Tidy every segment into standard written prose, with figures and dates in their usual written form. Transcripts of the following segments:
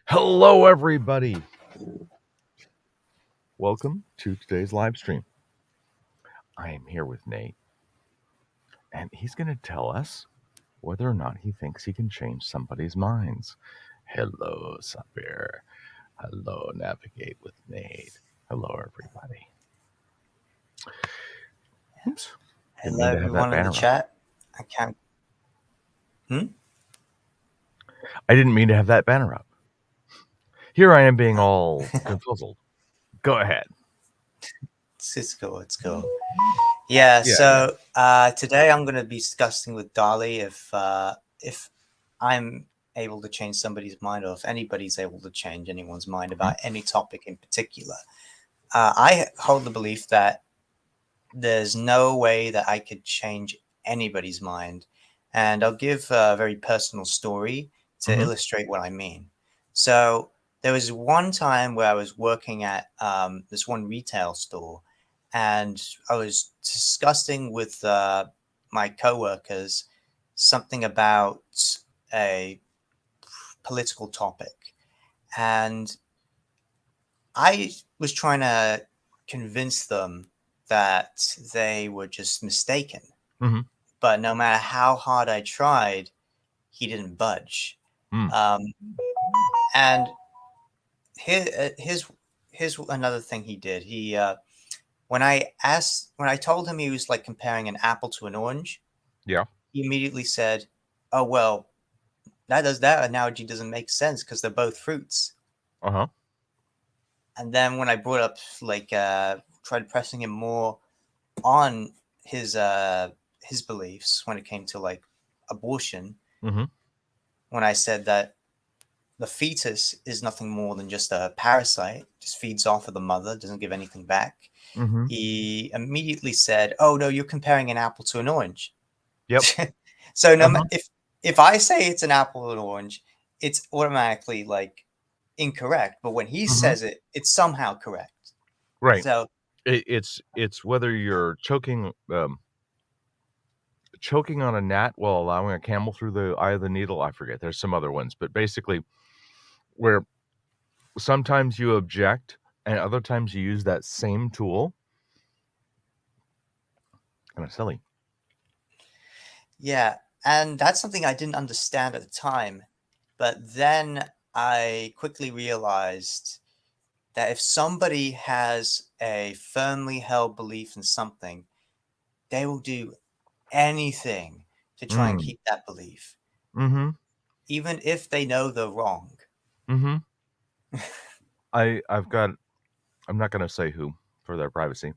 Hello, everybody. Welcome to today's live stream. I am here with Nate, and he's going to tell us whether or not he thinks he can change somebody's minds. Hello, Sapir. Hello, Navigate with Nate. Hello, everybody. Oops. Didn't Hello, mean to have that everyone in the banner up. chat. I can't. I didn't mean to have that banner up. Here I am being all confuzzled. Go ahead. It's cool. It's cool. Yeah. So today I'm going to be discussing with Dali if I'm able to change somebody's mind, or if anybody's able to change anyone's mind about any topic in particular. I hold the belief that there's no way that I could change anybody's mind, and I'll give a very personal story to illustrate what I mean. So there was one time where I was working at this one retail store, and I was discussing with my coworkers something about a political topic, and I was trying to convince them that they were just mistaken. Mm-hmm. But no matter how hard I tried, he didn't budge. Mm. And here's another thing he did. He when I told him he was like comparing an apple to an orange, Yeah. he immediately said, "Oh well, that analogy doesn't make sense because they're both fruits." Uh-huh. And then when I brought up tried pressing him more on his beliefs when it came to like abortion, Mm-hmm. when I said that the fetus is nothing more than just a parasite, just feeds off of the mother, doesn't give anything back. Mm-hmm. He immediately said, "Oh no, you're comparing an apple to an orange." Yep. So Uh-huh. if I say it's an apple or an orange, it's automatically like incorrect. But when he Mm-hmm. says it, it's somehow correct. Right. So It's whether you're choking on a gnat while allowing a camel through the eye of the needle. I forget. There's some other ones, but basically, where sometimes you object and other times you use that same tool. Kind of silly. yeah, and that's something I didn't understand at the time. But then I quickly realized that if somebody has a firmly held belief in something, they will do anything to try and Mm. keep that belief, Mm-hmm. even if they know they're wrong. Mm-hmm. I've got. I'm not going to say who for their privacy.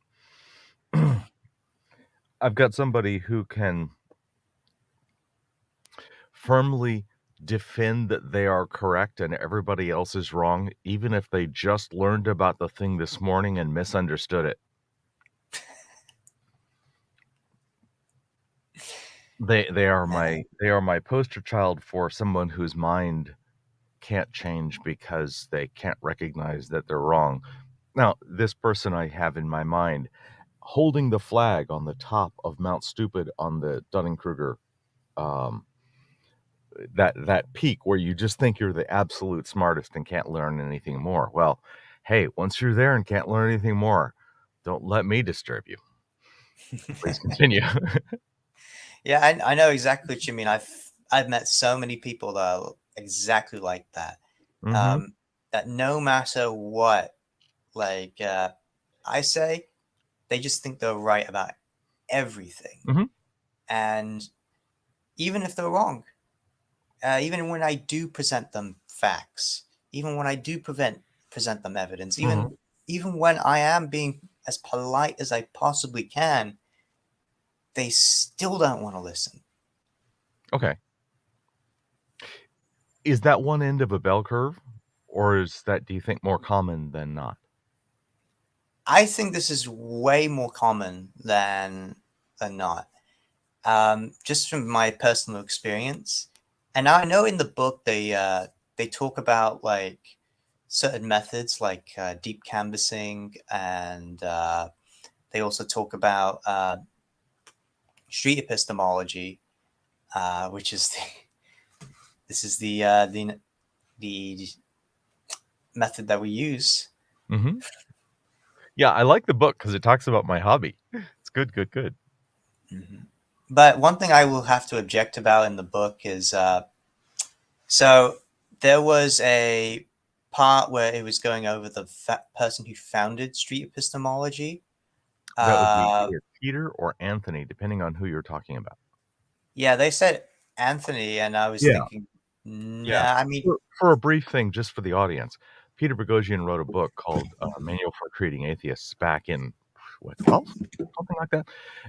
I've got somebody who can firmly defend that they are correct and everybody else is wrong, even if they just learned about the thing this morning and misunderstood it. They are my poster child for someone whose mind can't change because they can't recognize that they're wrong. Now, this person I have in my mind holding the flag on the top of Mount Stupid on the Dunning-Kruger, that peak where you just think you're the absolute smartest and can't learn anything more. Well, hey, once you're there and can't learn anything more, don't let me disturb you. Please continue. Yeah, I know exactly what you mean. I've met so many people that are exactly like that. Mm-hmm. That no matter what, like I say, they just think they're right about everything. Mm-hmm. And even if they're wrong, even when I do present them facts, even when I do present them evidence, Mm-hmm. even when I am being as polite as I possibly can, they still don't want to listen. Okay. Is that one end of a bell curve, or is that, do you think, more common than not? I think this is way more common than not. Just from my personal experience, and I know in the book they talk about like certain methods like deep canvassing, and they also talk about street epistemology, which is this is the method that we use. Mm-hmm. Yeah, I like the book because it talks about my hobby. It's good, good, good. Mm-hmm. But one thing I will have to object about in the book is so there was a part where it was going over the person who founded street epistemology. That would be Uh, either Peter or Anthony, depending on who you're talking about. yeah, they said Anthony, and I was Yeah, thinking, yeah. nah, I mean, For a brief thing, just for the audience, Peter Boghossian wrote a book called Manual for Creating Atheists back in, what, 12? Something like that.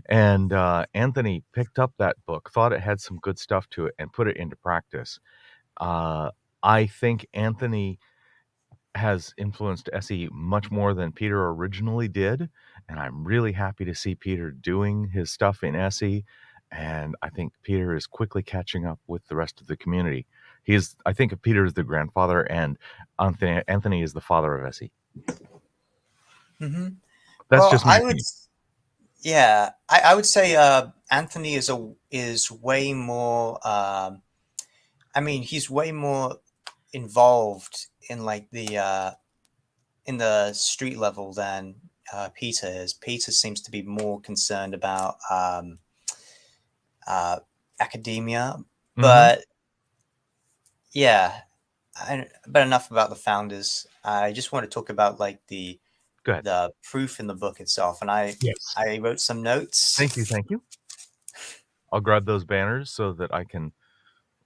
And Anthony picked up that book, thought it had some good stuff to it, and put it into practice. I think Anthony has influenced SE much more than Peter originally did, and I'm really happy to see Peter doing his stuff in SE, and I think Peter is quickly catching up with the rest of the community. I think of Peter as the grandfather, and Anthony is the father of SE. mm-hmm. That's Well, just my opinion. yeah, I would say Anthony is way more. I mean, he's way more involved in like the in the street level than Peter is. Peter seems to be more concerned about uh, academia, Mhm. but yeah. But enough about the founders. I just want to talk about like Go ahead. the proof in the book itself, and I Yes. I wrote some notes. Thank you, thank you. I'll grab those banners so that I can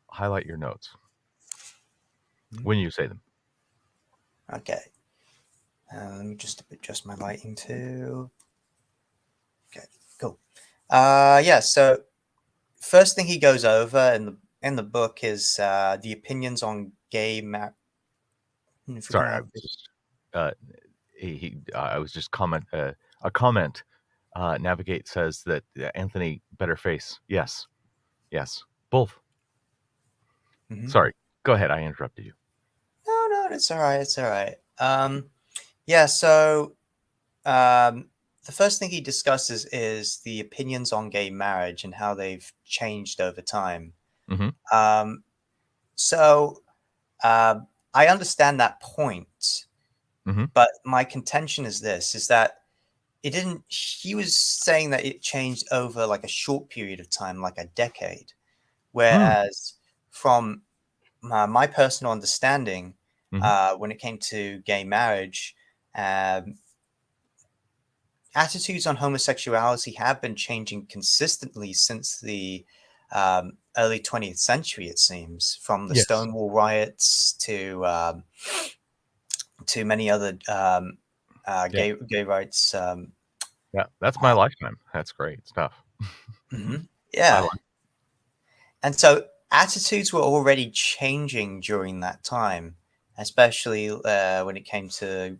highlight your notes when you say them. Okay. Let me just adjust my lighting too. Okay, cool. Yeah. So first thing he goes over in the book is the opinions on gay marriage. If we're Sorry, gonna I have was this, just I was just a comment. Navigate says that Anthony better face. Yes, yes, both. Mhm. Sorry, go ahead. I interrupted you. No, it's all right. It's all right. Yeah. So um, the first thing he discusses is the opinions on gay marriage and how they've changed over time. Mm-hmm. Um, so uh, I understand that point, Mm-hmm. but my contention is this: is that it didn't. He was saying that it changed over like a short period of time, like a decade, Mm. whereas from my personal understanding, Mm-hmm. when it came to gay marriage, um, attitudes on homosexuality have been changing consistently since the early 20th century, it seems, from the Yes. Stonewall riots to many other Yeah. gay rights. Yeah. That's my lifetime. That's great stuff. Mhm. I Yeah. like. And so attitudes were already changing during that time, especially when it came to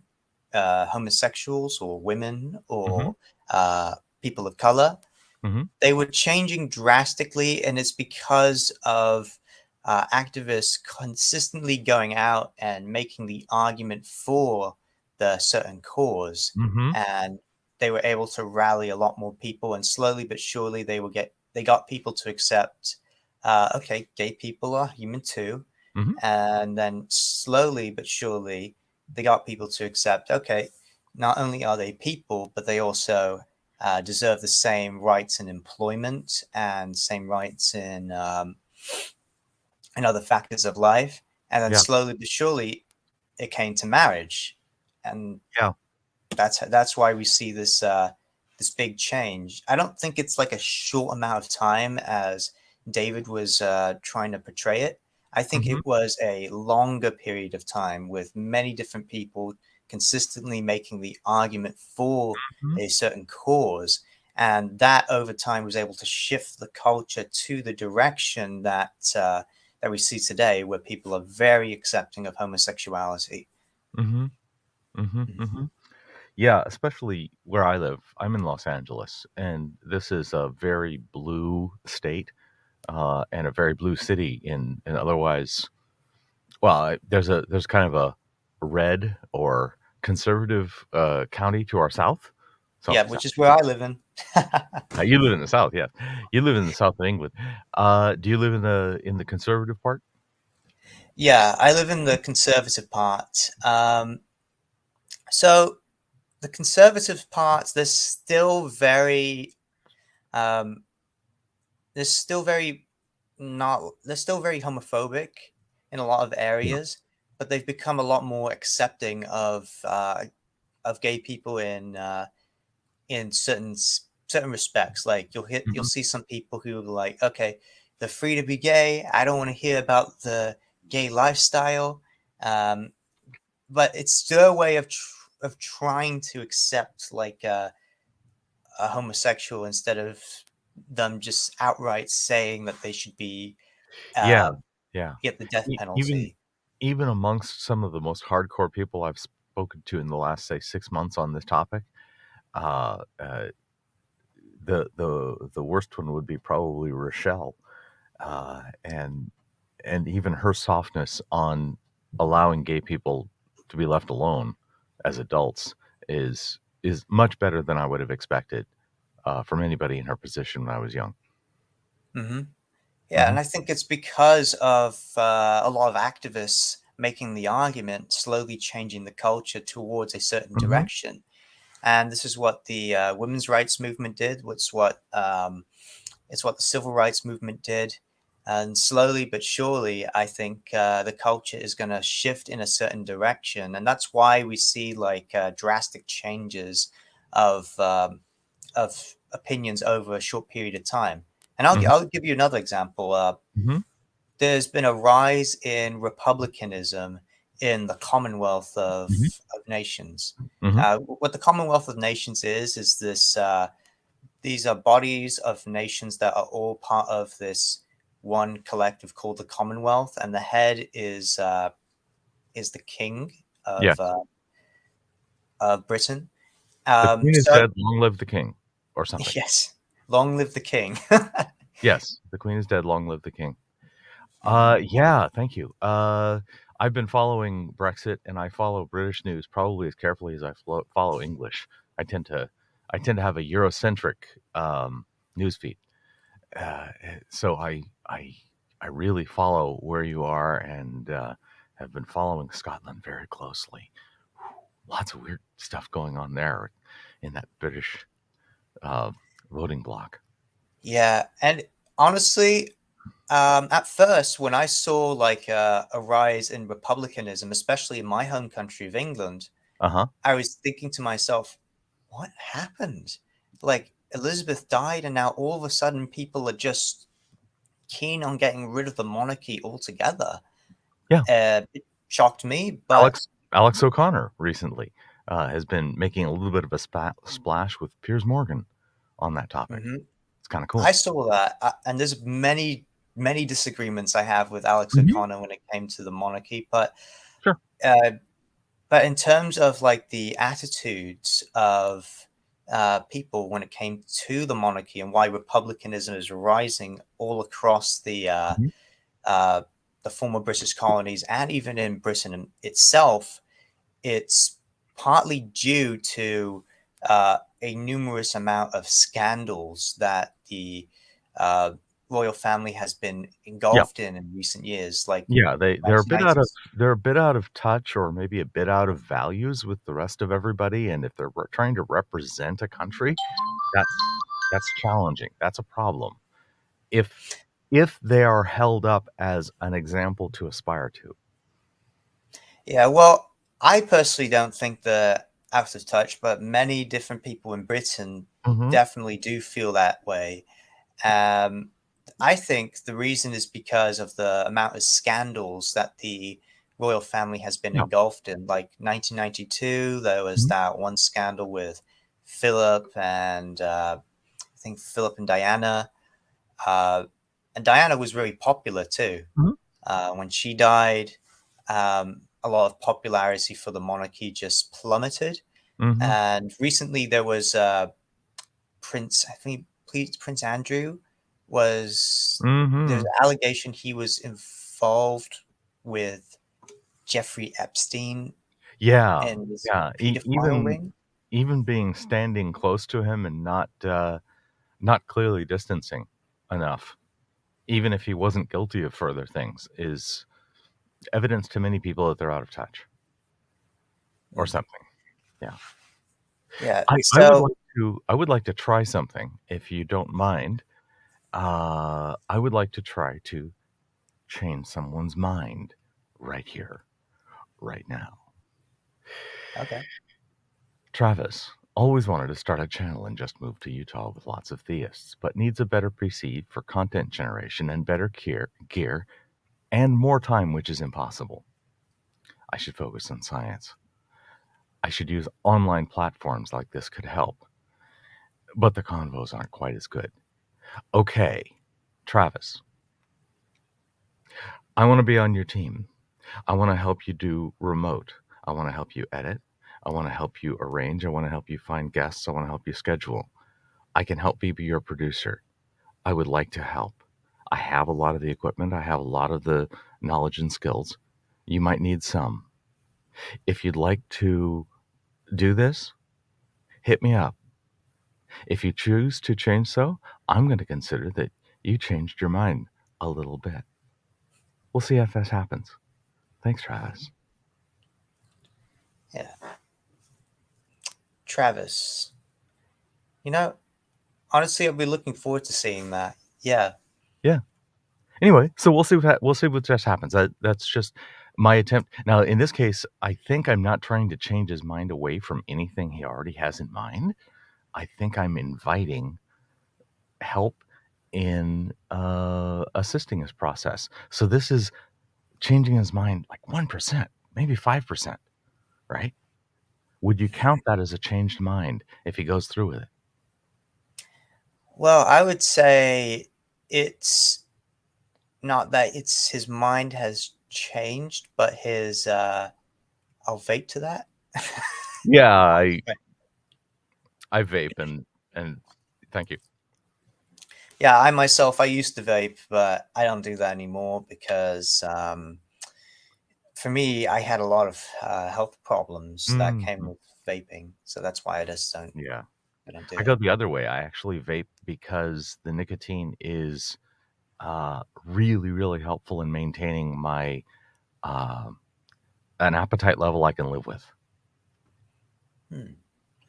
homosexuals or women Mm-hmm. or people of color. Mm-hmm. They were changing drastically, and it's because of activists consistently going out and making the argument for the certain cause, Mm-hmm. and they were able to rally a lot more people, and slowly but surely they got people to accept, okay, gay people are human too, Mm-hmm. and then slowly but surely they got people to accept, okay, not only are they people, but they also deserve the same rights in employment and same rights in other factors of life. And then Yeah. slowly but surely, it came to marriage, and Yeah. that's why we see this big change. I don't think it's like a short amount of time as David was trying to portray it. I think Mm-hmm. it was a longer period of time with many different people consistently making the argument for Mm-hmm. a certain cause. And that over time was able to shift the culture to the direction that we see today, where people are very accepting of homosexuality. Mm-hmm. Mm-hmm. Mhm. Mm-hmm. Yeah, especially where I live. I'm in Los Angeles, and this is a very blue state, and a very blue city. In otherwise, well, there's kind of a red or conservative county to our south. Yeah, South. which is where I live in. You live in the south, yeah. You live in the south of England. Do you live in the conservative part? Yeah, I live in the conservative part. So the conservative part, um, there's still very not, they're still very homophobic in a lot of Yeah. areas, but they've become a lot more accepting of gay people in certain respects. Like you'll Mhm. see some people who are like, okay, they're free to be gay. I don't want to hear about the gay lifestyle. Um, but it's still a way of trying to accept like a homosexual instead of them just outright saying that they should be Yeah, uh, yeah. get the death Even penalty. even amongst some of the most hardcore people I've spoken to in the last, say, 6 months on this topic, uh, uh, the worst one would be probably Rochelle, and even her softness on allowing gay people to be left alone as adults is much better than I would have expected, from anybody in her position when I was young. Hmm. Yeah, Mhm, and I think it's because of a lot of activists making the argument, slowly changing the culture towards a certain mhm, direction. And this is what the women's rights movement did. It's what the civil rights movement did. And slowly but surely, I think the culture is going to shift in a certain direction, and that's why we see like drastic changes of opinions over a short period of time. And mhm, I'll give you another example. mhm, There's been a rise in republicanism in the Commonwealth mhm, of Nations. mhm. What the Commonwealth of Nations is this these are bodies of nations that are all part of this one collective called the Commonwealth, and the head is the King Yes. of Britain. The queen is So dead, long live the king, or something. yes, long live the King. Yes, the queen is dead, long live the king. Hmm. Yeah, thank you. I've been following Brexit, and I follow British news probably as carefully as I follow English. I tend to I tend to have a Eurocentric news feed, so I really follow where you are, and have been following Scotland very closely. Lots of weird stuff going on there in that British uh, voting bloc. Yeah, and honestly, at first, when I saw like a rise in republicanism, especially in my home country of England, Uh huh. I was thinking to myself, what happened? Like Elizabeth died, and now all of a sudden people are just keen on getting rid of the monarchy altogether. Yeah. It shocked me, but Alex O'Connor recently has been making a little bit of a splash with Piers Morgan on that topic. mhm, It's kind of I cool. saw that, and there's many disagreements I have with Alex Hmm. O'Connor when it came to the monarchy, Sure. uh, but in terms of like the attitudes of people when it came to the monarchy and why republicanism is rising all across Hmm. uh, the former British colonies and even in Britain itself, it's partly due to a numerous amount of scandals that the uh, royal family has been Yeah. engulfed in recent years, like Yeah. They're a bit out of 1990s. touch, or maybe a bit out of values with the rest of everybody. And if they're trying to represent a country, that's challenging. That's a problem. If they are held up as an example to aspire to. Yeah, well, I personally don't think they're out of touch, but many different people in Britain Hmm. definitely do feel that way. Um, I think the reason is because of the amount of scandals that the royal family has been Yeah. engulfed in. Like 1992, there was Mhm. that one scandal with Philip and I think Philip and Diana. Uh, and Diana was really popular too. Mhm. When she died, a lot of popularity for the monarchy just plummeted. Mhm. And recently there was Prince, I think Prince Andrew was, there's Mhm. an allegation he was involved with Jeffrey Epstein Yeah. and this Yeah. pedophile ring. Even being standing close to him and not clearly distancing enough, even if he wasn't guilty of further things, is evidence to many people that they're out of touch or something. Yeah. Yeah. I So would like to try something, if you don't mind. I would like to try to change someone's mind right here, right now. okay. Travis always wanted to start a channel and just moved to Utah with lots of theists, but needs a better PC for content generation and better gear and more time, which is impossible. I should focus on science. I should use online platforms like this could help, but the convos aren't quite as good. Okay, Travis, I want to be on your team. I want to help you do remote. I want to help you edit. I want to help you arrange. I want to help you find guests. I want to help you schedule. I can help be your producer. I would like to help. I have a lot of the equipment. I have a lot of the knowledge and skills. You might need some. If you'd like to do this, hit me up. If you choose to change so, I'm going to consider that you changed your mind a little bit. We'll see if this happens. Thanks, Travis. Yeah. Travis. You know, honestly, I'll be looking forward to seeing that. Yeah. Yeah. Anyway, so we'll see what just happens. That's just my attempt. Now, in this case, I think I'm not trying to change his mind away from anything he already has in mind. I think I'm inviting help in assisting his process. So this is changing his mind like 1%, maybe 5%, right? Would you count that as a changed mind if he goes through with it? Well, I would say it's not that it's his mind has changed, but his I'll vape to that. Yeah, I vape and thank you. Yeah, I myself, I used to vape, but I don't do that anymore because for me, I had a lot of health problems that came Mhm. with vaping, so that's why Yeah. I don't do I go it. the other way. I actually vape because the nicotine is really, really helpful in maintaining my uh, an appetite level I can live with. Hmm,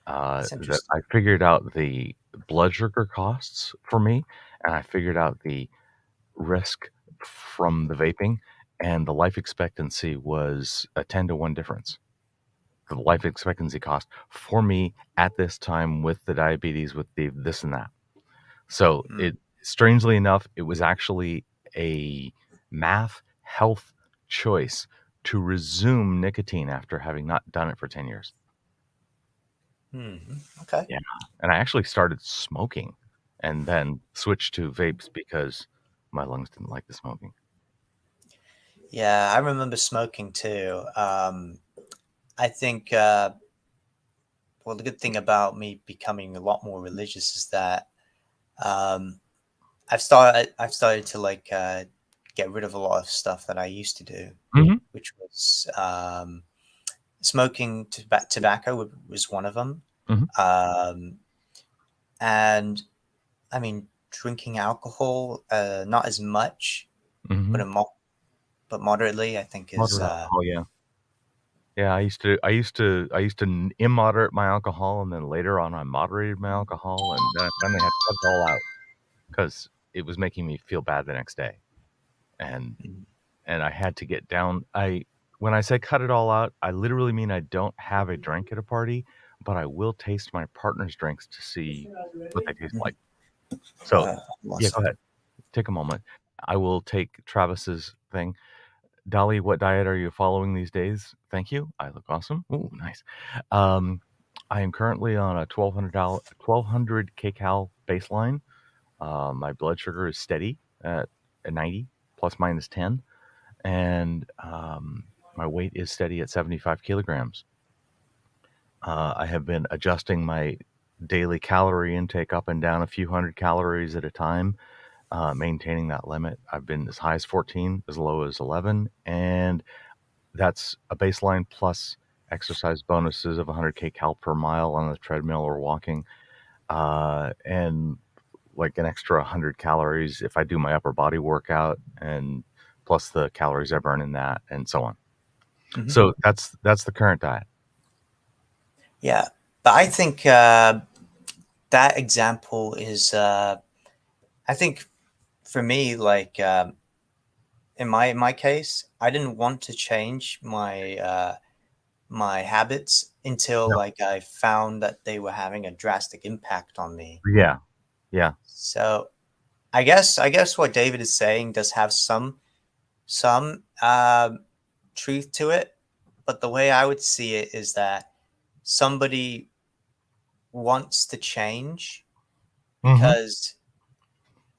that's That interesting. I figured out the blood sugar costs for me, and I figured out the risk from the vaping, and the life expectancy was a 10-to-1 difference. The life expectancy cost for me at this time with the diabetes, with the this and that. So Hmm. it strangely enough, it was actually a math health choice to resume nicotine after having not done it for 10 years. Okay. Yeah. And I actually started smoking and then switched to vapes because my lungs didn't like the smoking. Yeah, I remember smoking too. I think well, the good thing about me becoming a lot more religious is that um, I've started to like get rid of a lot of stuff that I used to do, Mhm. which was smoking tobacco was one of them, Mhm. um, and I mean drinking alcohol, not as much, but Mhm. but moderately. I think is Moderate alcohol, yeah. Yeah, I used to immoderate my alcohol, and then later on, I moderated my alcohol, and then I finally had to cut it all out because it was making me feel bad the next day, and mm, and I had to get down. I When I say cut it all out, I literally mean I don't have a drink at a party, but I will taste my partner's drinks to see what they taste like. So, one yeah, go ahead. second. Take a moment. I will take Travis's thing. Dolly, what diet are you following these days? Thank you. I look awesome. Ooh, nice. Um, I am currently on a $1,200 kcal baseline. My blood sugar is steady at a 90 plus minus 10, and my weight is steady at 75 kilograms. I have been adjusting my daily calorie intake up and down a few hundred calories at a time, maintaining that limit. I've been as high as 14, as low as 11, and that's a baseline plus exercise bonuses of 100 cal per mile on the treadmill or walking, and like an extra 100 calories if I do my upper body workout, and plus the calories I burn in that, and so on. Mhm. So that's the current diet. Yeah, but I think that example is, I think for me, like in my case, I didn't want to change my habits until No. like I found that they were having a drastic impact on me. Yeah. Yeah. So I guess what David is saying does have some truth to it, but the way I would see it is that somebody wants to change Mm-hmm. because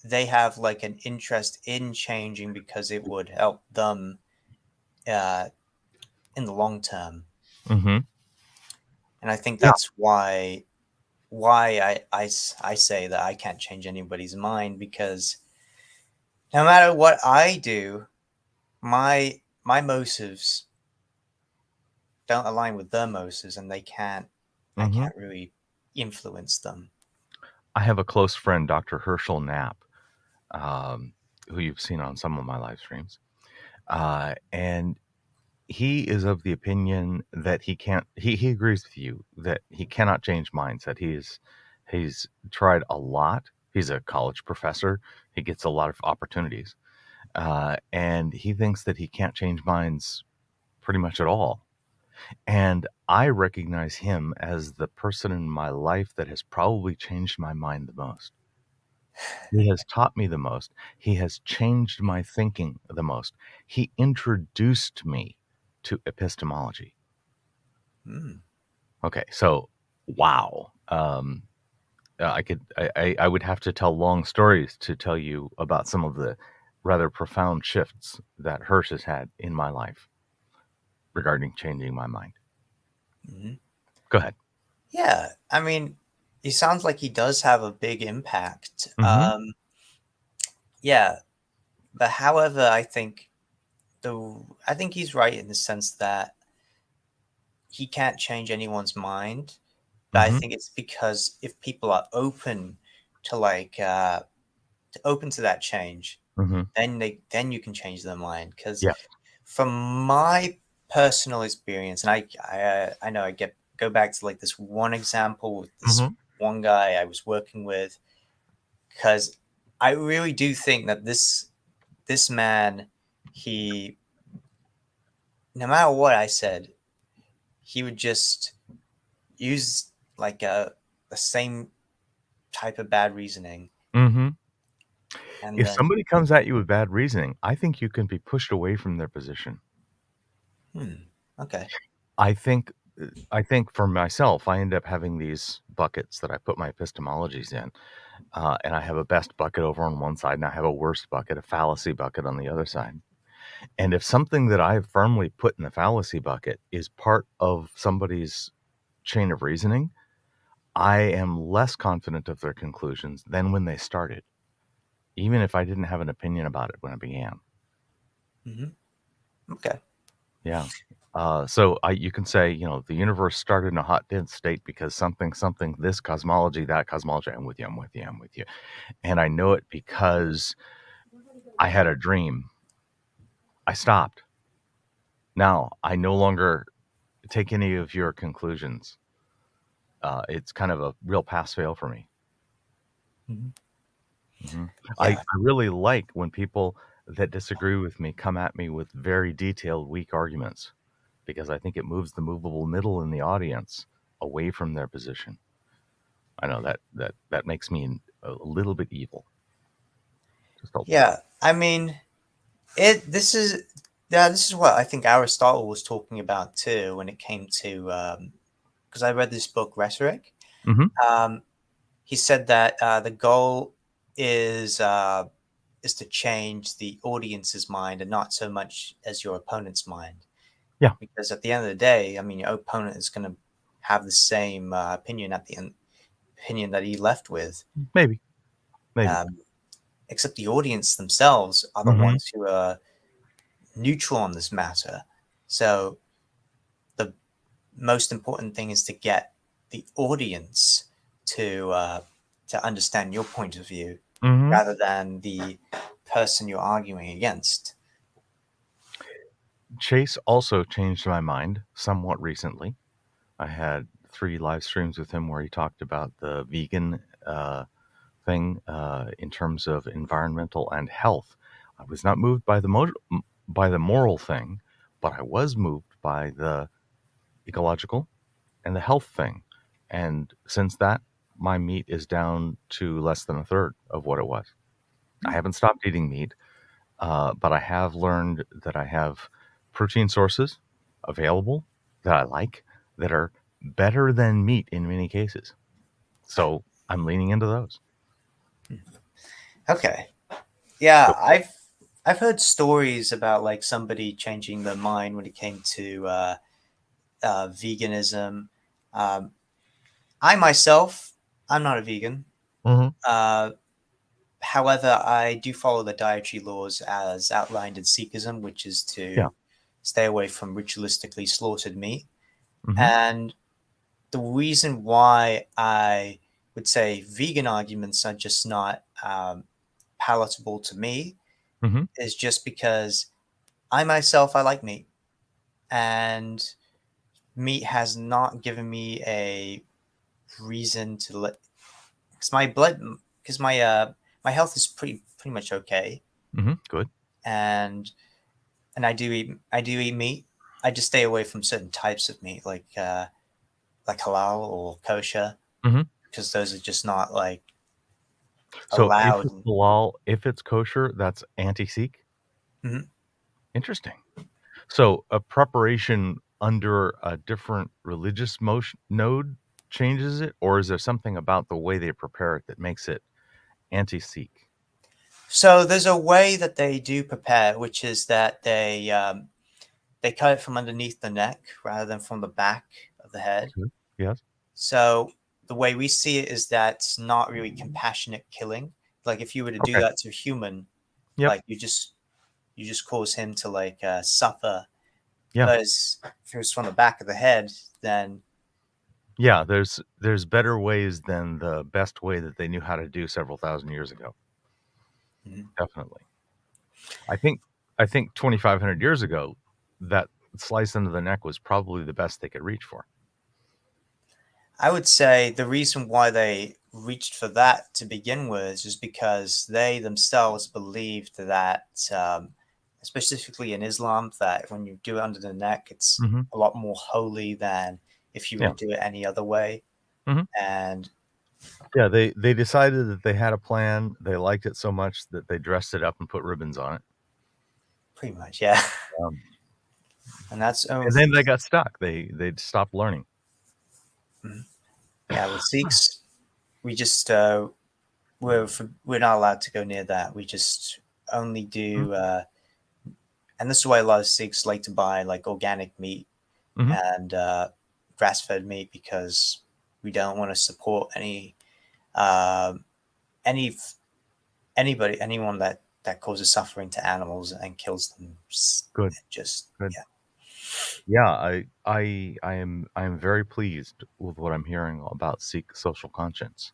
they have like an interest in changing because it would help them uh, in the long term. Mm-hmm. And I think Yeah. that's why I say that I can't change anybody's mind, because no matter what I do, my motives don't align with their motives, and I Mm-hmm. can't really influence them. I have a close friend, Dr. Herschel Knapp, who you've seen on some of my live streams, and he is of the opinion that he can't. He agrees with you that he cannot change minds. That he's tried a lot. He's a college professor. He gets a lot of opportunities, and he thinks that he can't change minds pretty much at all. And I recognize him as the person in my life that has probably changed my mind the most. He has taught me the most. He has changed my thinking the most. He introduced me to epistemology. Mm. Okay, so wow. I would have to tell long stories to tell you about some of the rather profound shifts that Hirsch has had in my life regarding changing my mind. Mhm. Go ahead. Yeah, I mean, he sounds like he does have a big impact. Hmm. Yeah, but however, I think he's right in the sense that he can't change anyone's mind. But I Hmm. think it's because if people are open to open to that change, Hmm. then you can change their mind. Because Yeah. from my personal experience, and I know I get go back to like this one example with this Hmm. one guy I was working with, because I really do think that this man, he, no matter what I said, he would just use like the same type of bad reasoning, Hmm. and If then somebody comes at you with bad reasoning, I think you can be pushed away from their position. okay. I think I think for myself, I end up having these buckets that I put my epistemologies in, and I have a best bucket over on one side, and I have a worst bucket, a fallacy bucket on the other side. And if something that I have firmly put in the fallacy bucket is part of somebody's chain of reasoning, I am less confident of their conclusions than when they started, even if I didn't have an opinion about it when it began. Hmm. Okay. Yeah. So you can say, the universe started in a hot, dense state because something, this cosmology, that cosmology. I'm with you. I'm with you. I'm with you. And I know it because I had a dream. I stopped. Now I no longer take any of your conclusions. It's kind of a real pass fail for me. Hmm. Hmm. I Yeah. really like when people that disagree with me come at me with very detailed, weak arguments because I think it moves the movable middle in the audience away from their position. I know that makes me a little bit evil, just a little. Yeah. I mean, it. This is what I think Aristotle was talking about too when it came to, because I read this book Rhetoric. Hmm. Um, he said that the goal is uh, is to change the audience's mind and not so much as your opponent's mind. Yeah, Because at the end of the day, I mean, your opponent is going to have the same opinion at the end, opinion that he left with. maybe, maybe. Um, Except the audience themselves are the Hmm. ones who are neutral on this matter. So the most important thing is to get the audience to uh, to understand your point of view Hmm. rather than the person you're arguing against. Chase also changed my mind somewhat recently. I had 3 live streams with him where he talked about the vegan thing in terms of environmental and health. I was not moved by by the moral thing, but I was moved by the ecological and the health thing. And since that, my meat is down to less than a third of what it was. I haven't stopped eating meat, but I have learned that I have protein sources available that I like that are better than meat in many cases. So I'm leaning into those. Okay. Yeah, So, I've heard stories about like somebody changing their mind when it came to veganism. Um, I myself, I'm not a vegan. mhm, Uh, However, I do follow the dietary laws as outlined in Sikhism, which is yeah, to stay away from ritualistically slaughtered meat. hmm, And the reason why I would say vegan arguments are just not palatable to me hmm, is just because I myself, I like meat. And meat has not given me a reason to let, because my blood, because my health is pretty much okay. hmm, good. And I do eat meat. I just stay away from certain types of meat, like halal or kosher, Hmm. because those are just not like So if allowed. it's halal, if it's kosher, that's anti-Sikh. Mhm. Interesting. So a preparation under a different religious motion node changes it, or is there something about the way they prepare it that makes it anti-Sikh? So there's a way that they do prepare, which is that they cut it from underneath the neck rather than from the back of the head. Okay. Yes. So the way we see it is that it's not really compassionate killing. Like if you were to do Okay. that to a human, Yep. like you just cause him to like suffer. Yeah. Whereas if it was from the back of the head, then Yeah. There's better ways than the best way that they knew how to do several thousand years ago. mhm. Definitely. I think I think 2,500 years ago, that slice into the neck was probably the best they could reach for. I would say the reason why they reached for that to begin with is because they themselves believed that, specifically in Islam, that when you do it under the neck, it's Hmm. a lot more holy than if you were Yeah. to do it any other way. Hmm. And Yeah. They decided that they had a plan. They liked it so much that they dressed it up and put ribbons on it. pretty much, yeah. Um, And that's and then they got stuck. They stopped learning. mhm. Yeah, with Sikhs, we just we're not allowed to go near that. We just only do, and this is why a lot of Sikhs like to buy like organic meat Hmm. and grass-fed meat because we don't want to support um, any anyone that causes suffering to animals and kills them. Good. Just Good. yeah. Yeah. I am very pleased with what I'm hearing about Sikh social conscience.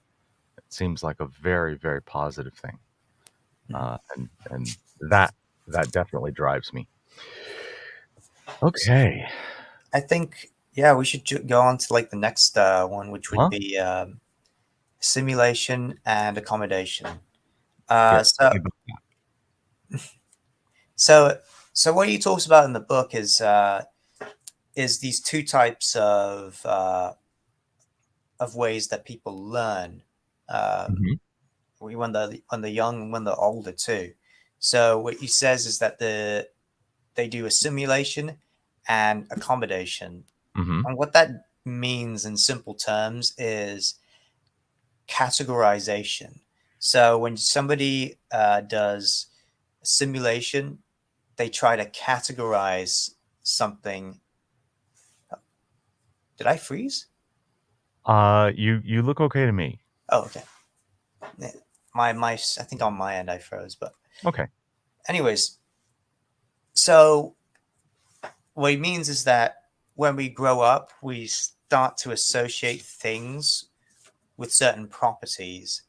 It seems like a very, very positive thing. Mhm. And that definitely drives me. Okay. I think yeah, we should go on to like the next one, which would Huh? be simulation and accommodation. Yeah. Uh, Tell me so about so so what he talks about in the book is these two types of ways that people learn. that. Um, Mhm. when they're young and when they're older too. So what he says is that they do assimilation and accommodation. Mhm. And what that means in simple terms is categorization. So when somebody does simulation, they try to categorize something. Did I freeze? You look okay to me. Oh, okay. Yeah. I think on my end I froze, but Okay. anyways, so what it means is that when we grow up, we start to associate things with certain properties.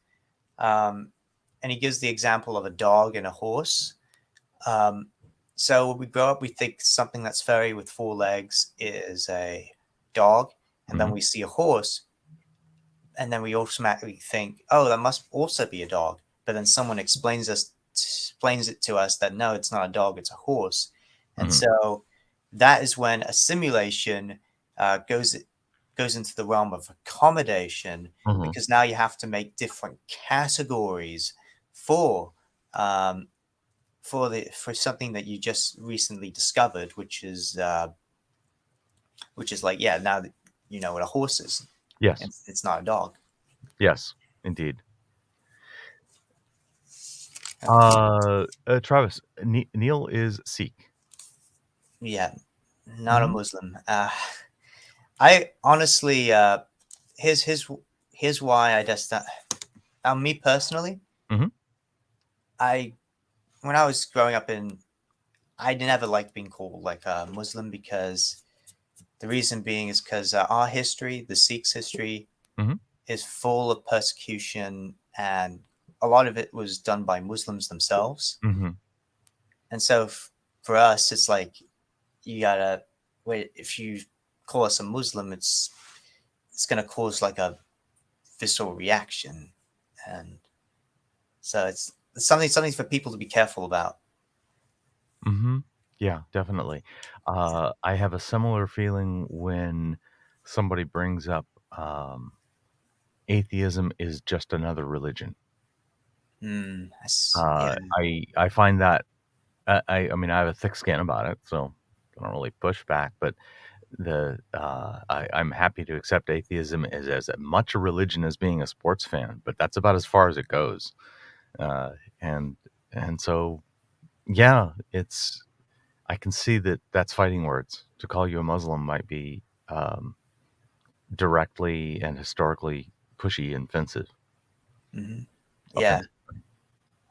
And he gives the example of a dog and a horse. Um, So when we grow up, we think something that's furry with 4 legs is a dog, and then we see a horse, and then we automatically think, oh, that must also be a dog. But then someone explains it to us that no, it's not a dog, it's a horse. And so that is when assimilation goes into the realm of accommodation, because now you have to make different categories for for something that you just recently discovered, which is like, yeah, now that you know what a horse is. Yes. It's not a dog. Yes, indeed. Okay. Travis, Neil is Sikh. Yeah, not a Muslim. I honestly, here's why I just me personally, Mhm. I when I was growing up I never liked being called like a Muslim, because the reason being is because our history, the Sikhs' history, Mhm. is full of persecution, and a lot of it was done by Muslims themselves. Mhm. And so for us, it's like, you gotta wait. If you call us a Muslim, it's gonna cause like a visceral reaction, and so it's something for people to be careful about. Mhm. Yeah, definitely. I have a similar feeling when somebody brings up atheism is just another religion. Yeah. I find that I mean I have a thick skin about it, so I don't really push back. But I'm happy to accept atheism as much a religion as being a sports fan, but that's about as far as it goes. Uh, and and so yeah, it's I can see that that's fighting words. To call you a Muslim might be directly and historically pushy and offensive. Yeah,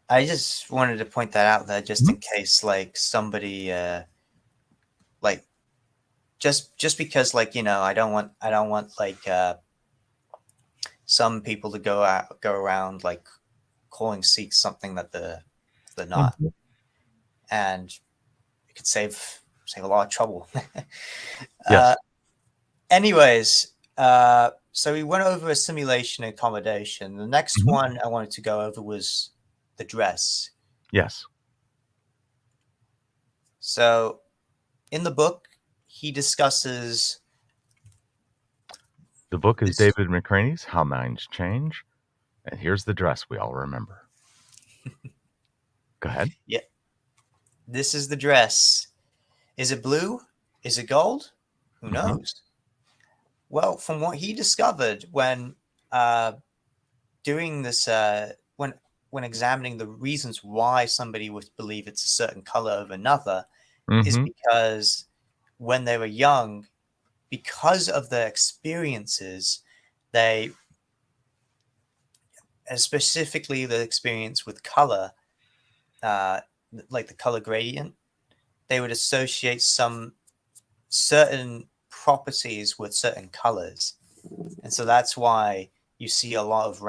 I just wanted to point that out there, just Mhm. in case like somebody like just because, like, I don't want like some people to go around like calling Sikhs something that they're not, Mhm. and it could save a lot of trouble. uh Yes. Anyways, so we went over assimilation and accommodation. The next Mhm. one I wanted to go over was the dress. Yes. So in the book, he discusses The book is this. David McCraney's How Minds Change, and here's the dress we all remember. Go ahead. Yeah, this is the dress. Is it blue? Is it gold? Who Mhm. knows? Well, from what he discovered when uh, doing this, when examining the reasons why somebody would believe it's a certain color over another, is Mhm. because when they were young, because of their experiences, they, specifically the experience with color, uh, like the color gradient, they would associate some certain properties with certain colors. And so that's why you see a lot of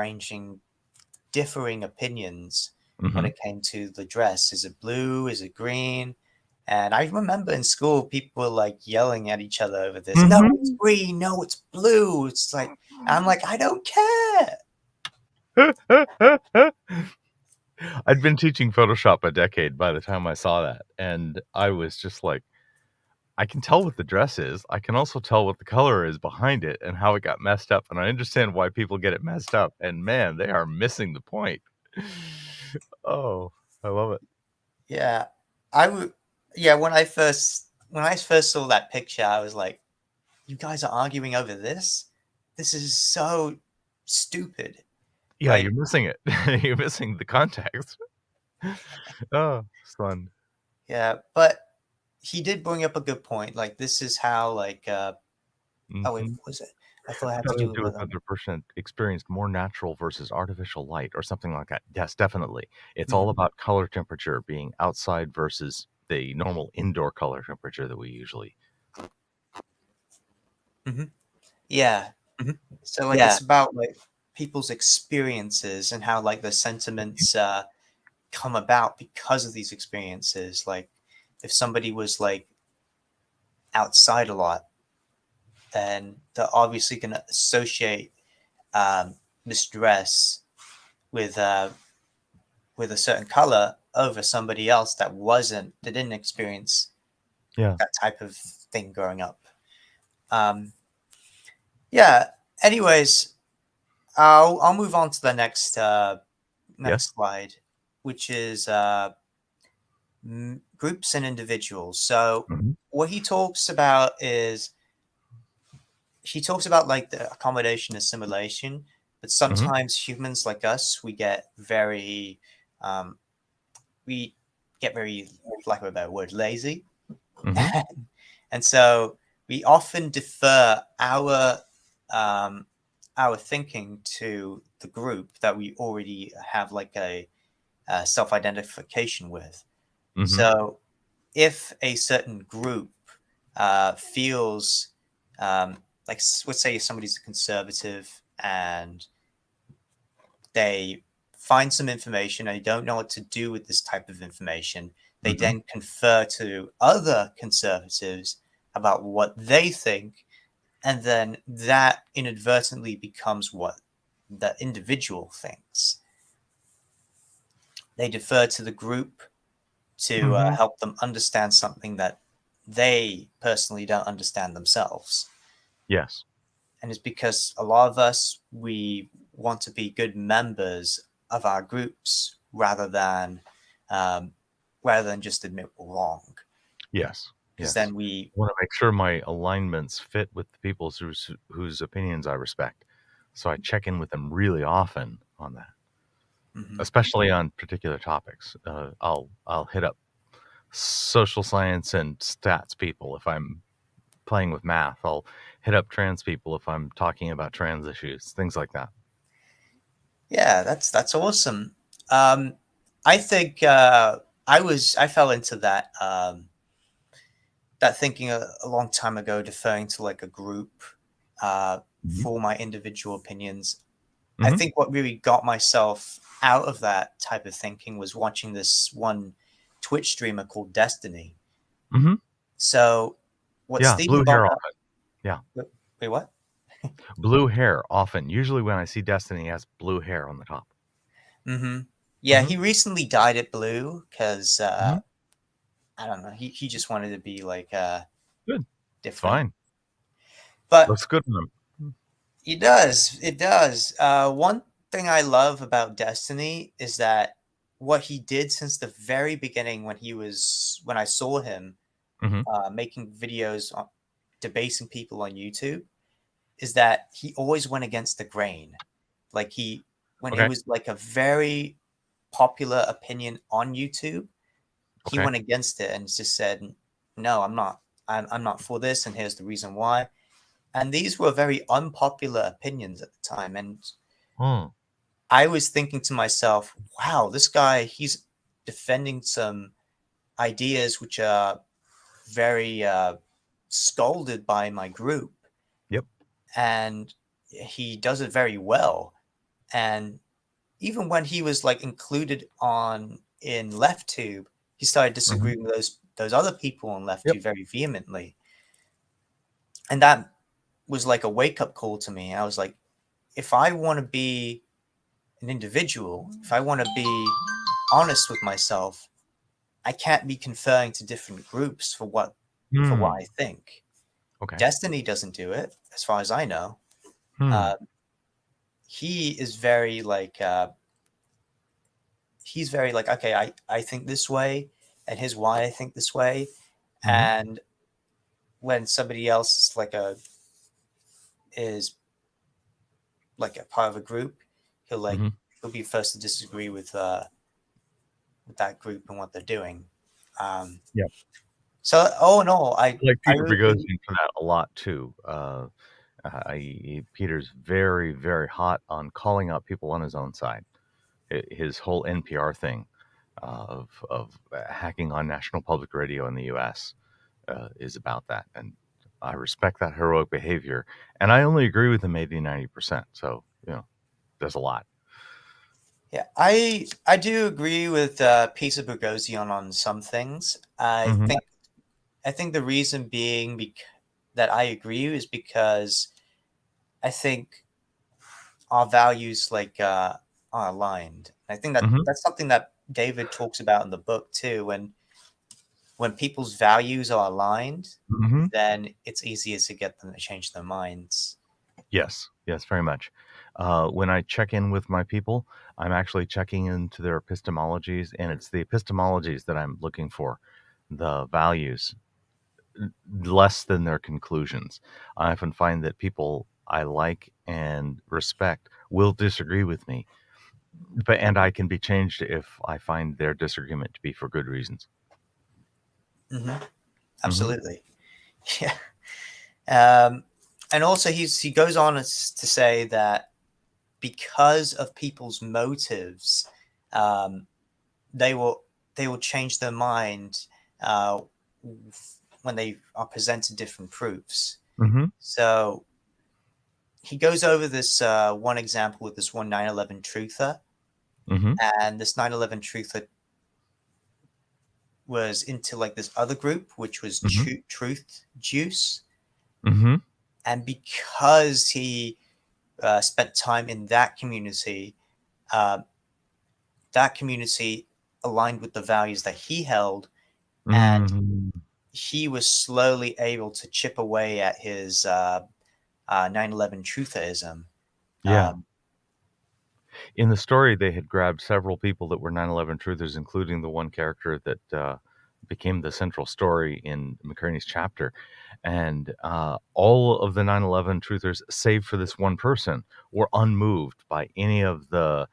differing opinions when Mhm. it came to the dress. Is it blue? Is it green? And I remember in school, people were like yelling at each other over this. No, it's Mhm. green. No, it's blue. It's like, I'm like, I don't care. I'd been teaching Photoshop a decade by the time I saw that, and I was just like, I can tell what the dress is. I can also tell what the color is behind it and how it got messed up, and I understand why people get it messed up. And man, they are missing the point. Oh, I love it. Yeah, I would. Yeah, when I first saw that picture, I was like, you guys are arguing over this? This is so stupid. Yeah, you're Like, missing it. You're missing the context. Oh, it's fun. yeah, but he did bring up a good point. Like, this is how, like, oh wait, Mhm. what was it? I thought it had Got to to do do with with whether a person experienced more natural versus artificial light or something like that. Yes, definitely. It's all Mhm, about color temperature being outside versus the normal indoor color temperature that we usually. mhm. Yeah. Mhm. So like, it's about like people's experiences and how like the sentiments come about because of these experiences. Like, if somebody was like outside a lot, then they're obviously going to associate this dress with with a certain color over somebody else that didn't experience Yeah. that type of thing growing up. Um, yeah. Anyways, I'll move on to the Yes. next slide, which is groups and individuals. So Hmm. what he talks about is he talks about like the accommodation assimilation, but Hmm. sometimes humans like us um, we get very, for lack of a better word, lazy. Hmm. And so we often defer um, our thinking to the group that we already have like a self-identification with. Hmm. So if a certain group feels like, let's say somebody's a conservative and they find some information and they don't know what to do with this type of information, they Hmm. then confer to other conservatives about what they think, and then that inadvertently becomes what the individual thinks. They defer to the group to Hmm. help them understand something that they personally don't understand themselves. Yes. And it's because a lot of us, we want to be good members of our groups um, rather than just admit we're wrong. Yes. Because Yes. then we, I want to make sure my alignments fit with the people whose opinions I respect. So I check in with them really often on that, mhm. especially on particular topics. I'll hit up social science and stats people if I'm playing with math. I'll hit up trans people if I'm talking about trans issues, things like that. Yeah, that's awesome. I think I fell into that thinking a long time ago, deferring to like a group Hmm. for my individual opinions. I Hmm. think what really got myself out of that type of thinking was watching this one Twitch streamer called Destiny. Hmm. So, what Yeah, Stephen blue hair Bonner? often. Yeah, Wait, what? blue hair often. Usually when I see Destiny, he has blue hair on the top. Mm-hmm. Yeah, Hmm. he recently dyed it blue because Hmm. I don't know. He just wanted to be like Good. It's different, fine. but Looks good on him. it does. It does. One thing I love about Destiny is that what he did since the very beginning, when I saw him Hmm. making videos on debasing people on YouTube, is that he always went against the grain. Like when it Okay. was like a very popular opinion on YouTube, he Okay. went against it and just said, "No, I'm not. I'm not for this, and here's the reason why." And these were very unpopular opinions at the time, and Hmm. I was thinking to myself, "Wow, this guy, he's defending some ideas which are very scolded by my group, Yep. and he does it very well." And even when he was like included on in LeftTube, he started Hmm. disagreeing with those other people on Yep. LeftTube very vehemently, and that was like a wake up call to me. I was like, if I want to be an individual, if I want to be honest with myself, I can't be conferring to different groups for what Hmm. I think. Okay. Destiny doesn't do it, as far as I know. Hmm. Uh, he is very like he's very like, okay, I think this way, and here's why I think this way. Hmm. And when somebody else is like a part of a group, he'll like Hmm. he'll be first to disagree with that group and what they're doing. Um, Yep. so all in all, I like I Peter really Boghossian for that a lot too. Peter's very, very hot on calling out people on his own side. His whole NPR thing of hacking on National Public Radio in the U.S. Is about that, and I respect that heroic behavior. And I only agree with him 80, 90%. So there's a lot. Yeah, I do agree with Peter Boghossian on some things. Mm-hmm. I think the reason being that I agree is because I think our values are aligned. I think that Mm-hmm. that's something that David talks about in the book too. When people's values are aligned, Mm-hmm. then it's easier to get them to change their minds. Yes, yes, very much. When I check in with my people, I'm actually checking into their epistemologies, and it's the epistemologies that I'm looking for, the values, less than their conclusions. I often find that people I like and respect will disagree with me, and I can be changed if I find their disagreement to be for good reasons. Hmm. Hmm. Absolutely. Yeah. Um, and also, he goes on to say that because of people's motives, um, they will they will change their mind uh, when they are presented different proofs. Hmm. So he goes over this one example with this one 9/11 truther, Hmm. and this 9/11 truther was into like this other group, which was Hmm. Truth Juice, Hmm. and because he spent time in uh, that community aligned with the values that he held, and Hmm. he was slowly able to chip away at his 9/11 trutherism. Yeah. Um, In the story, they had grabbed several people that were 9/11 truthers, including the one character that became the central story in McCurney's chapter. And all of the 9/11 truthers, save for this one person, were unmoved by any of the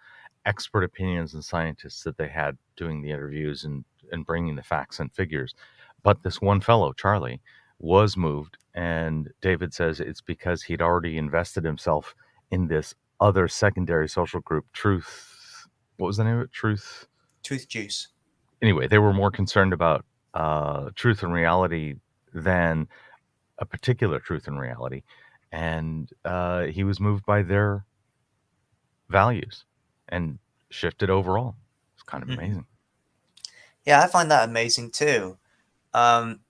expert opinions and scientists that they had doing the interviews and bringing the facts and figures. But this one fellow, Charlie, was moved. And David says it's because he'd already invested himself in this other secondary social group, Truth. What was the name of it? Truth. Truth Juice. Anyway, they were more concerned about truth and reality than a particular truth and reality. And he was moved by their values and shifted overall. It's kind of Hmm. amazing. Yeah, I find that amazing too. Um,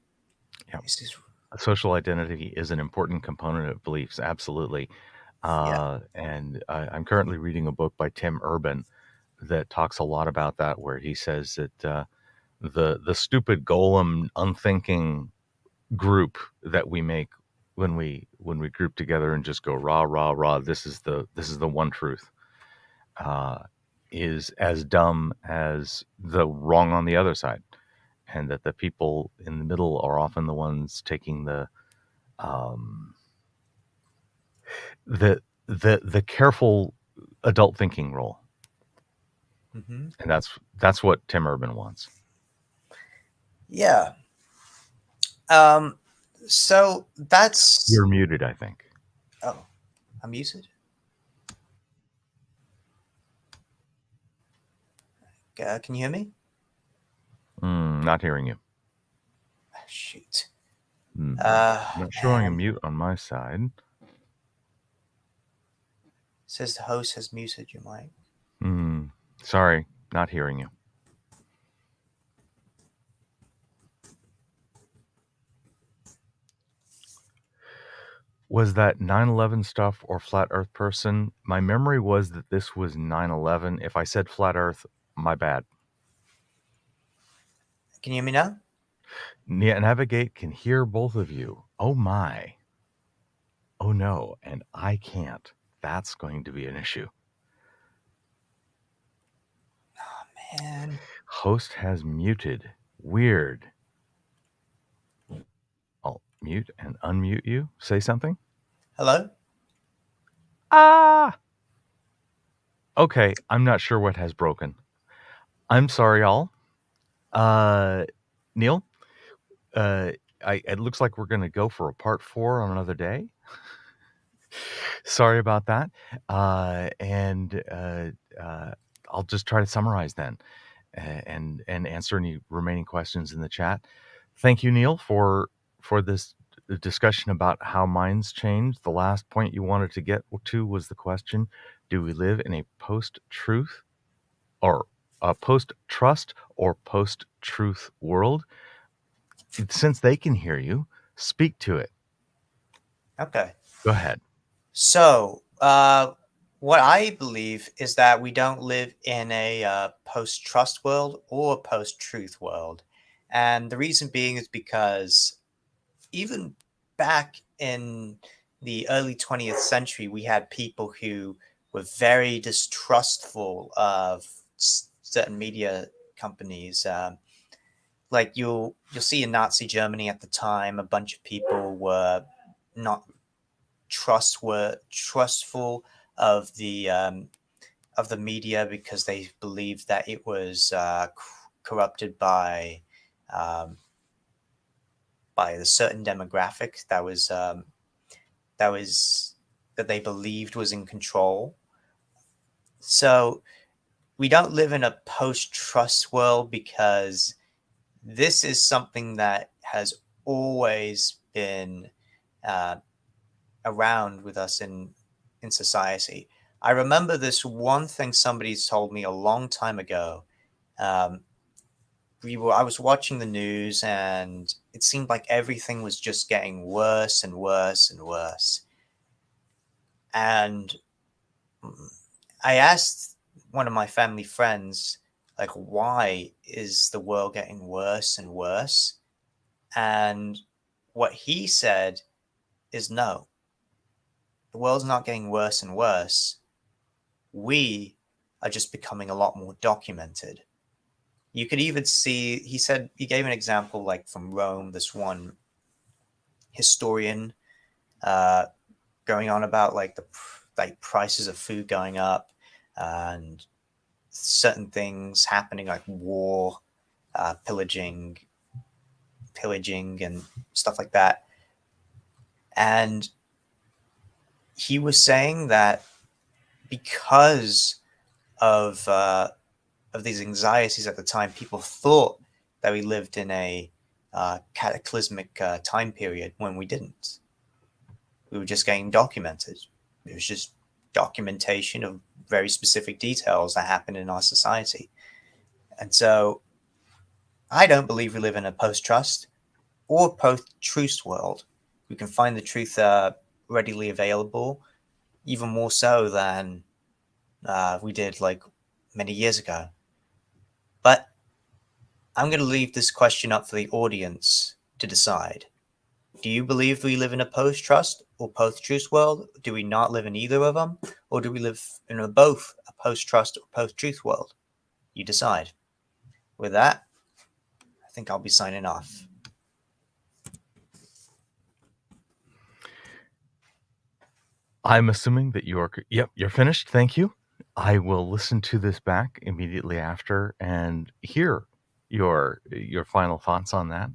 Yeah. this is, Social identity is an important component of beliefs. Absolutely. yeah. And I'm currently reading a book by Tim Urban that talks a lot about that, where he says that the stupid golem unthinking group that we make when we group together and just go rah rah rah, this is the one truth, uh, is as dumb as the wrong on the other side, and that the people in the middle are often the ones taking um, the careful adult thinking role, Hmm. and that's what Tim Urban wants. Yeah. Um, so that's You're muted, I think. oh, I'm muted. Can you hear me? Not hearing you. Shoot. Not showing a Man, mute on my side. says the host has muted your mic. Hmm. Sorry, not hearing you. Was that 9/11 stuff or flat Earth person? My memory was that this was 9/11. If I said flat Earth, my bad. Can you hear me now? Navigate can hear both of you. Oh my. Oh no, and I can't. That's going to be an issue. Man. Host has muted. Weird. I'll mute and unmute you. Say something. Hello? Ah. Okay, I'm not sure what has broken. I'm sorry, all. Uh, Neil, uh, it looks like we're going to go for a part 4 on another day. Sorry about that. And I'll just try to summarize then, and answer any remaining questions in the chat. Thank you, Neil, for this discussion about how minds change. The last point you wanted to get to was the question: do we live in a post-truth or a post-trust or post-truth world, since they can hear you, speak to it. Okay. Go ahead. So, what I believe is that we don't live in a post trust world or a post truth world. And the reason being is because even back in the early 20th century, we had people who were very distrustful of certain media companies. Like you'll see in Nazi Germany at the time, a bunch of people were not trustful of the media because they believed that it was corrupted um, by a certain demographic that was that they believed was in control. So we don't live in a post-trust world because this is something that has always been uh, around with us in society. I remember this one thing somebody told me a long time ago. Um, I was watching the news, and it seemed like everything was just getting worse and worse and worse. And I asked one of my family friends, like, why is the world getting worse and worse? And what he said is no, the world's not getting worse and worse. We are just becoming a lot more documented. You could even see, he said, he gave an example like from Rome, this one historian uh, going on about like the like prices of food going up and certain things happening like war, pillaging, and stuff like that. And he was saying that because of these anxieties at the time, people thought that we lived in a cataclysmic time period when we didn't. We were just getting documented. It was just documentation of very specific details that happen in our society. And so I don't believe we live in a post trust or post truth world. We can find the truth readily available, even more so than we did like many years ago. But I'm going to leave this question up for the audience to decide. Do you believe we live in a post trust or post truth world? Do we not live in either of them? Or do we live in both a post trust or post truth world? You decide. With that, I think I'll be signing off. I'm assuming that you are. Yep, you're finished. Thank you. I will listen to this back immediately after and hear your final thoughts on that.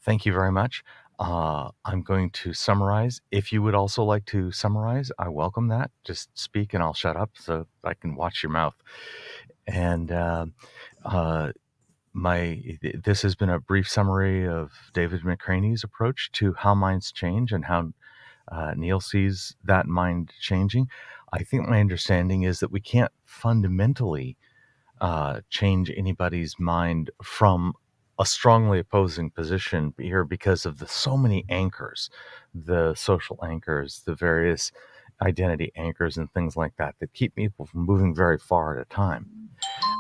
Thank you very much. I'm going to summarize. If you would also like to summarize, I welcome that. Just speak and I'll shut up so I can watch your mouth. And uh, this has been a brief summary of David McCraney's approach to how minds change and how Neil sees that mind changing. I think my understanding is that we can't fundamentally change anybody's mind from a strongly opposing position here because of the so many anchors, the social anchors, the various identity anchors and things like that that keep people from moving very far at a time.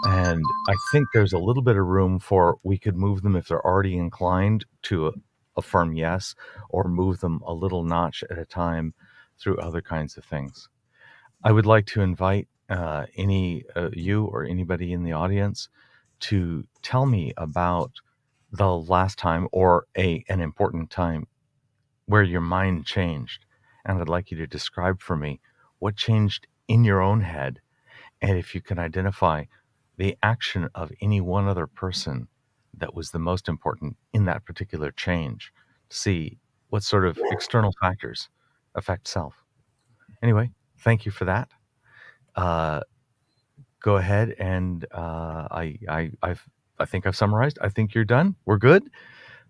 And I think there's a little bit of room for we could move them if they're already inclined to affirm yes, or move them a little notch at a time through other kinds of things. I would like to invite any you or anybody in the audience to tell me about the last time or an important time where your mind changed. And I'd like you to describe for me what changed in your own head, and if you can identify the action of any one other person that was the most important in that particular change, see what sort of external factors affect self. Anyway, thank you for that. Uh, Go ahead and I think I've summarized. I think you're done. We're good.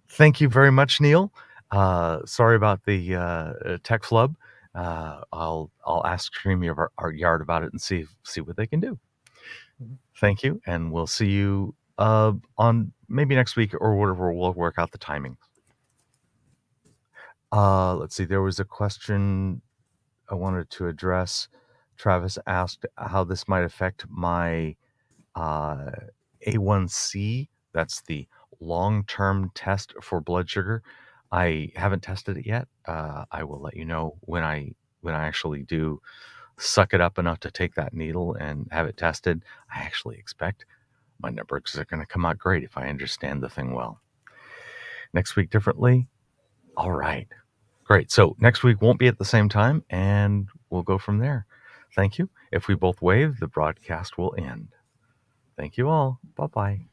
Thank you very much, Neil. Sorry about the tech flub. I'll ask StreamYard about it and see what they can do. Thank you, and we'll see you on maybe next week or whatever. We'll work out the timing. Let's see. There was a question I wanted to address. Travis asked how this might affect my uh, A1C. That's the long-term test for blood sugar. I haven't tested it yet. I will let you know when I actually do suck it up enough to take that needle and have it tested. I actually expect my numbers are going to come out great if I understand the thing well. Next week differently. All right. Great. So next week won't be at the same time, and we'll go from there. Thank you. If we both wave, the broadcast will end. Thank you all. Bye-bye.